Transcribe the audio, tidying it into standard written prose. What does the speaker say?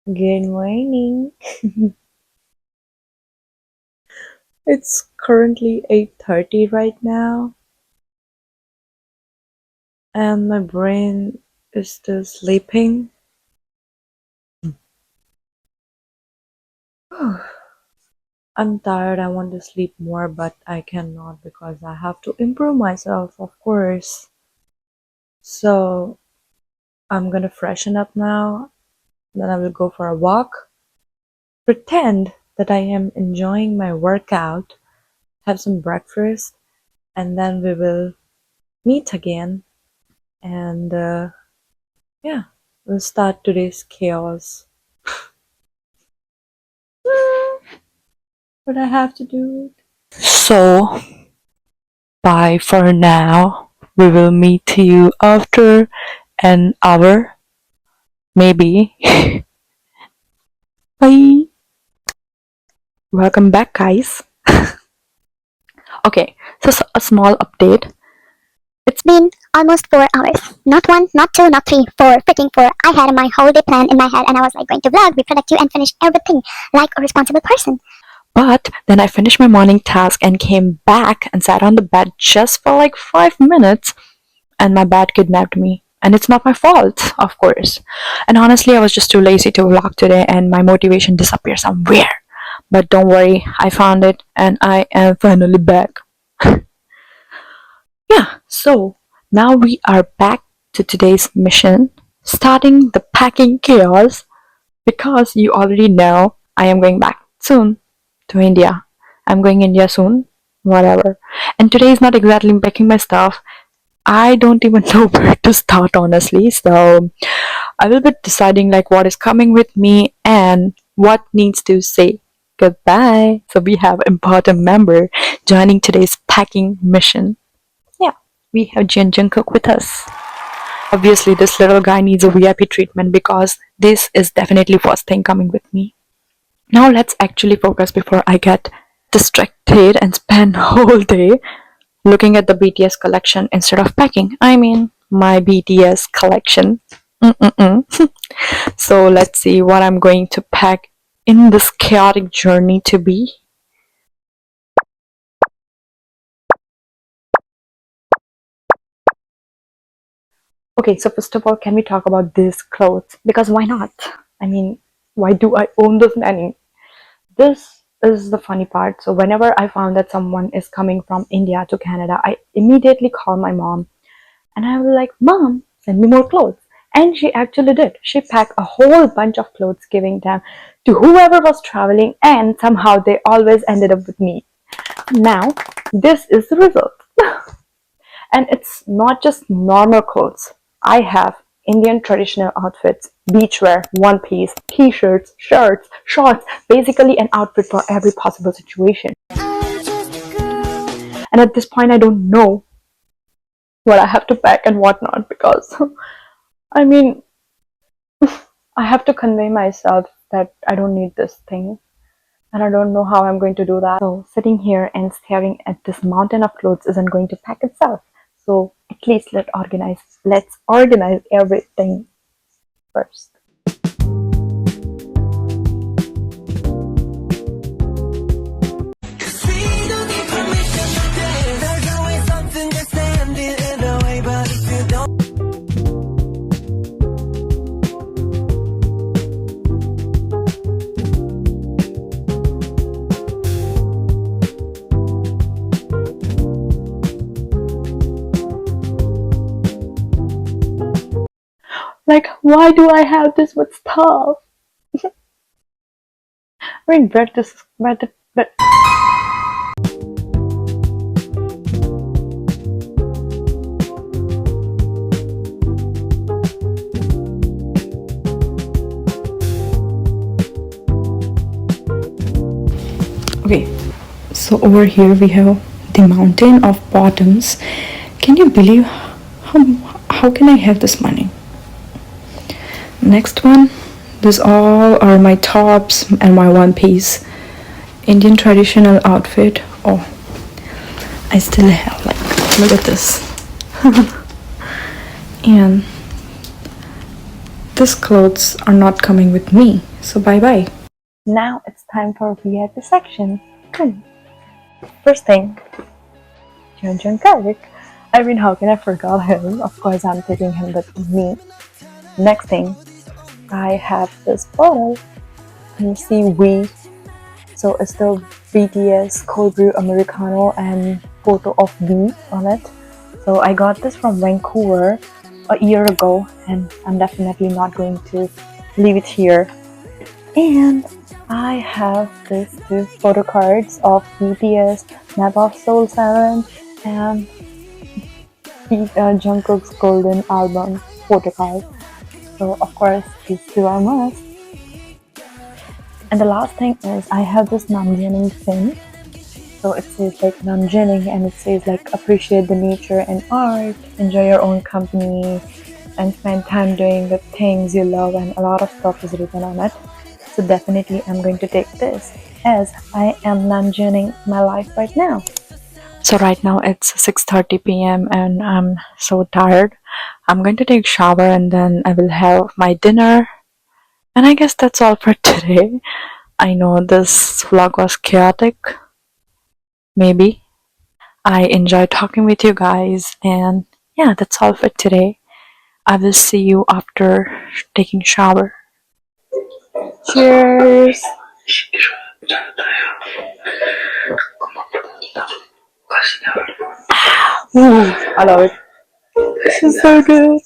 Good morning. It's currently 8:30 right now, and my brain is still sleeping. I'm tired. I want to sleep more, but I cannot because I have to improve myself, of course. So I'm gonna freshen up now, then I will go for a walk, pretend that I am enjoying my workout, have some breakfast, and then we will meet again. And yeah, we'll start today's chaos. But I have to do it. So, bye for now. We will meet you after an hour, maybe. Bye. Welcome back, guys. Okay, so a small update. It's been almost 4 hours. Not one, not two, not three, four, freaking four. I had my whole day plan in my head and I was like going to vlog, be productive, and finish everything like a responsible person. But then I finished my morning task and came back and sat on the bed just for like 5 minutes, and my bed kidnapped me. And it's not my fault, of course. And honestly, I was just too lazy to vlog today, and my motivation disappeared somewhere. But don't worry, I found it, and I am finally back. Yeah, so now we are back to today's mission, starting the packing chaos, because you already know I am going back soon to India. I'm going India soon, whatever. And today is not exactly packing my stuff. I don't even know where to start, honestly. So I will be deciding like what is coming with me and what needs to say goodbye. So we have important member joining today's packing mission. Yeah, we have Jin Jungkook with us. Obviously, this little guy needs a VIP treatment because this is definitely first thing coming with me. Now let's actually focus before I get distracted and spend whole day looking at the BTS collection instead of packing. I mean, my BTS collection. Mm-mm-mm. So let's see what I'm going to pack in this chaotic journey to be. Okay, so first of all, can we talk about these clothes? Because why not? I mean, why do I own this many? This is the funny part. So whenever I found that someone is coming from India to Canada, I immediately call my mom and I was like, Mom, send me more clothes. And she actually did. She packed a whole bunch of clothes, giving them to whoever was traveling, and somehow they always ended up with me. Now, this is the result. And it's not just normal clothes. I have Indian traditional outfits, beachwear, one piece, t-shirts, shirts, shorts, basically an outfit for every possible situation. And at this point, I don't know what I have to pack and what not because, I mean, I have to convey myself that I don't need this thing and I don't know how I'm going to do that. So sitting here and staring at this mountain of clothes isn't going to pack itself. So at least let's organize everything first. Like, why do I have this much stuff? I mean, bread. Okay, so over here we have the mountain of bottoms. Can you believe how can I have this money? Next one, these all are my tops and my one piece Indian traditional outfit. Oh, I still have like, look at this. And These clothes are not coming with me, so bye bye. Now it's time for VIP section. First thing, Jungkook. I mean, how can I forget him? Of course, I'm taking him with me. Next thing, I have this bottle. You see, so it's the BTS cold brew Americano and photo of V on it. So I got this from Vancouver a year ago, and I'm definitely not going to leave it here. And I have these two photo cards of BTS, Map of Soul 7, and Jungkook's Golden Album photo card. So of course these two are must. And the last thing is I have this Namjoon pin. So it says like Namjoon and it says like appreciate the nature and art, enjoy your own company, and spend time doing the things you love, and a lot of stuff is written on it. So definitely I'm going to take this as I am Namjooning my life right now. So right now it's 6:30 p.m. and I'm so tired. I'm going to take a shower and then I will have my dinner. And I guess that's all for today. I know this vlog was chaotic, maybe. I enjoyed talking with you guys, and yeah, that's all for today. I will see you after taking shower. Cheers! Ooh, I love it. This is so good.